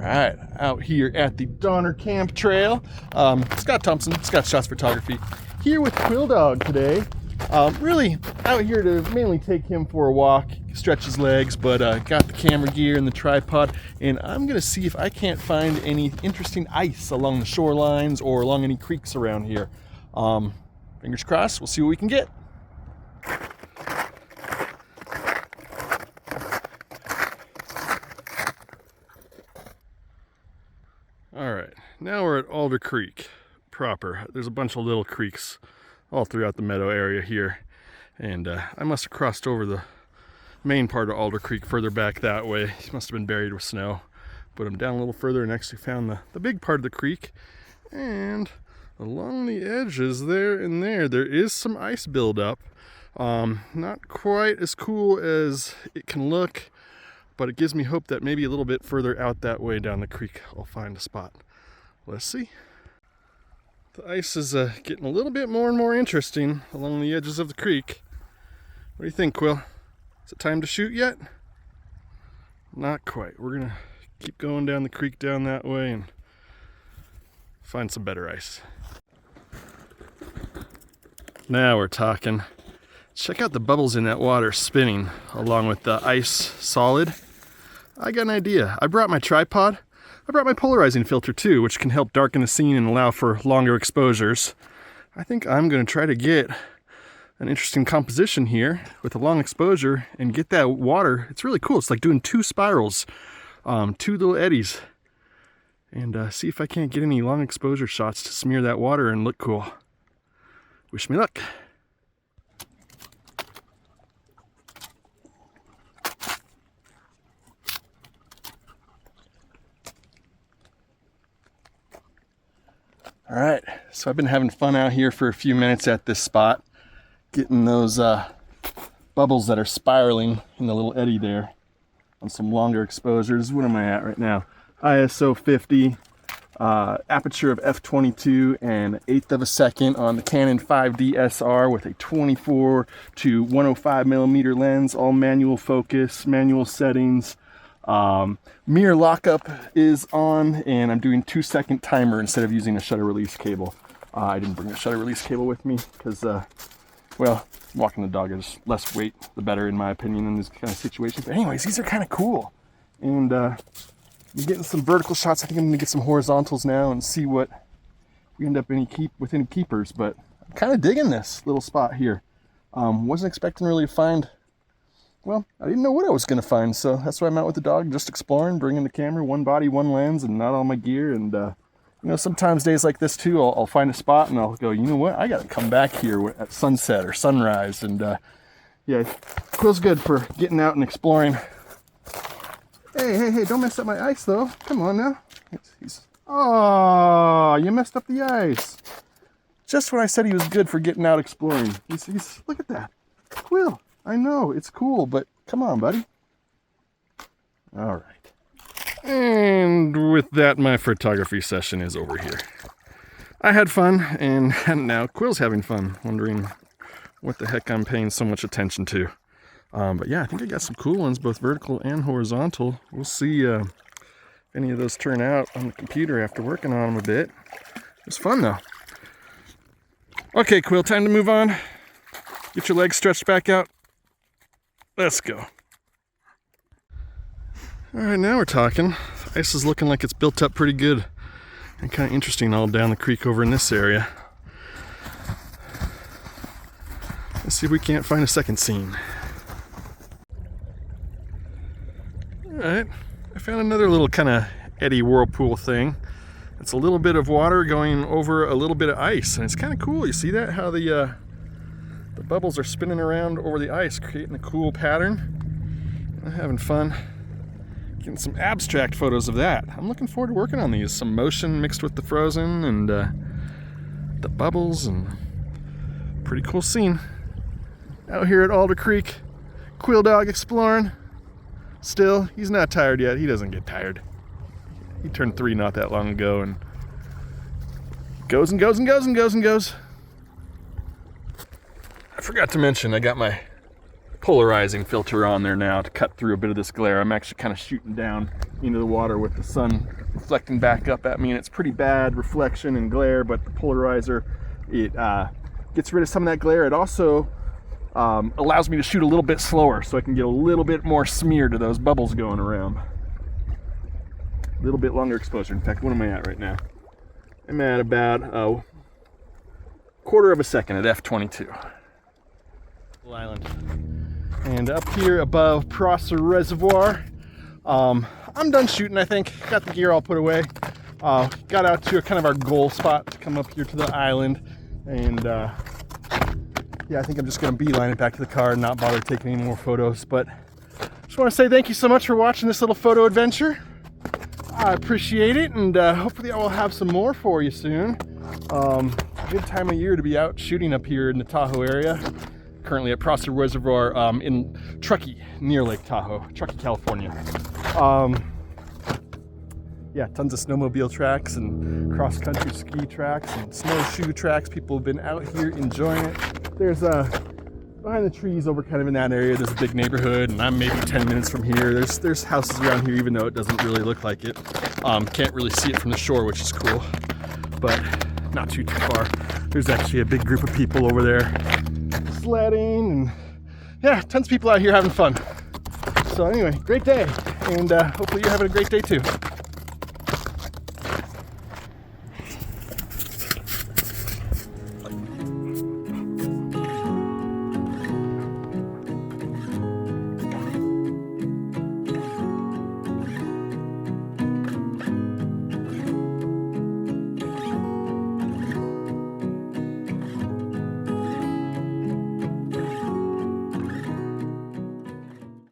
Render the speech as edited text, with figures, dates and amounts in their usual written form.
Alright, out here at the Donner Camp Trail. Scott Thompson, Scott Shots Photography, here with Quill Dog today. Really out here to mainly take him for a walk, stretch his legs, but got the camera gear and the tripod, and I'm gonna see if I can't find any interesting ice along the shorelines or along any creeks around here. Fingers crossed, we'll see what we can get. Alright, now we're at Alder Creek proper. There's a bunch of little creeks all throughout the meadow area here, and I must have crossed over the main part of Alder Creek further back that way. It must have been buried with snow, but I'm down a little further and actually found the big part of the creek, and along the edges there and there is some ice buildup. Not quite as cool as it can look, but it gives me hope that maybe a little bit further out that way down the creek I'll find a spot. Let's see. The ice is getting a little bit more and more interesting along the edges of the creek. What do you think, Quill? Is it time to shoot yet? Not quite. We're gonna keep going down the creek down that way and find some better ice. Now we're talking. Check out the bubbles in that water spinning along with the ice solid. I got an idea. I brought my tripod. I brought my polarizing filter too, which can help darken the scene and allow for longer exposures. I think I'm going to try to get an interesting composition here with a long exposure and get that water. It's really cool. It's like doing two spirals, two little eddies, and see if I can't get any long exposure shots to smear that water and look cool. Wish me luck. All right, so I've been having fun out here for a few minutes at this spot, getting those bubbles that are spiraling in the little eddy there on some longer exposures. What am I at right now? ISO 50, aperture of f22 and 1/8 of a second on the Canon 5D SR with a 24 to 105 millimeter lens, all manual focus, manual settings. Mirror lockup is on, and I'm doing 2-second timer instead of using a shutter release cable. I didn't bring a shutter release cable with me because, well, walking the dog is less weight, the better in my opinion in this kind of situation. But anyways, these are kind of cool. And you're getting some vertical shots. I think I'm going to get some horizontals now and see what we end up with any keepers. But I'm kind of digging this little spot here. Wasn't expecting really to find... Well, I didn't know what I was going to find, so that's why I'm out with the dog, just exploring, bringing the camera, one body, one lens, and not all my gear. And, you know, sometimes days like this, too, I'll find a spot and I'll go, you know what, I got to come back here at sunset or sunrise. And, yeah, Quill's good for getting out and exploring. Hey, don't mess up my ice, though. Come on now. Oh, you messed up the ice. Just when I said he was good for getting out exploring. He's look at that. Quill. I know, it's cool, but come on, buddy. All right. And with that, my photography session is over here. I had fun, and now Quill's having fun, wondering what the heck I'm paying so much attention to. But yeah, I think I got some cool ones, both vertical and horizontal. We'll see if any of those turn out on the computer after working on them a bit. It was fun, though. Okay, Quill, time to move on. Get your legs stretched back out. Let's go. All right, now we're talking. The ice is looking like it's built up pretty good and kind of interesting all down the creek over in this area. Let's see if we can't find a second scene. All right, I found another little kind of eddy whirlpool thing. It's a little bit of water going over a little bit of ice, and it's kind of cool. You see that? How the bubbles are spinning around over the ice, creating a cool pattern. I'm having fun getting some abstract photos of that. I'm looking forward to working on these. Some motion mixed with the frozen and the bubbles, and pretty cool scene. Out here at Alder Creek, Quill Dog exploring. Still, he's not tired yet. He doesn't get tired. He turned 3 not that long ago and goes and goes and goes and goes and goes. I forgot to mention I got my polarizing filter on there now to cut through a bit of this glare. I'm actually kind of shooting down into the water with the sun reflecting back up at me, and it's pretty bad reflection and glare, but the polarizer, it gets rid of some of that glare. It also allows me to shoot a little bit slower so I can get a little bit more smear to those bubbles going around. A little bit longer exposure. In fact, what am I at right now? I'm at about a quarter of a second at f/22. Island. And up here above Prosser Reservoir, I'm done shooting, I think. Got the gear all put away. Got out to kind of our goal spot to come up here to the island. And yeah, I think I'm just going to beeline it back to the car and not bother taking any more photos. But just want to say thank you so much for watching this little photo adventure. I appreciate it, and hopefully I will have some more for you soon. Good time of year to be out shooting up here in the Tahoe area. Currently at Prosser Reservoir in Truckee, near Lake Tahoe, Truckee, California. Yeah, tons of snowmobile tracks and cross-country ski tracks and snowshoe tracks. People have been out here enjoying it. There's behind the trees over kind of in that area, there's a big neighborhood, and I'm maybe 10 minutes from here. There's houses around here, even though it doesn't really look like it. Can't really see it from the shore, which is cool, but not too far. There's actually a big group of people over there sledding, and yeah, tons of people out here having fun. So anyway, great day, and hopefully you're having a great day too.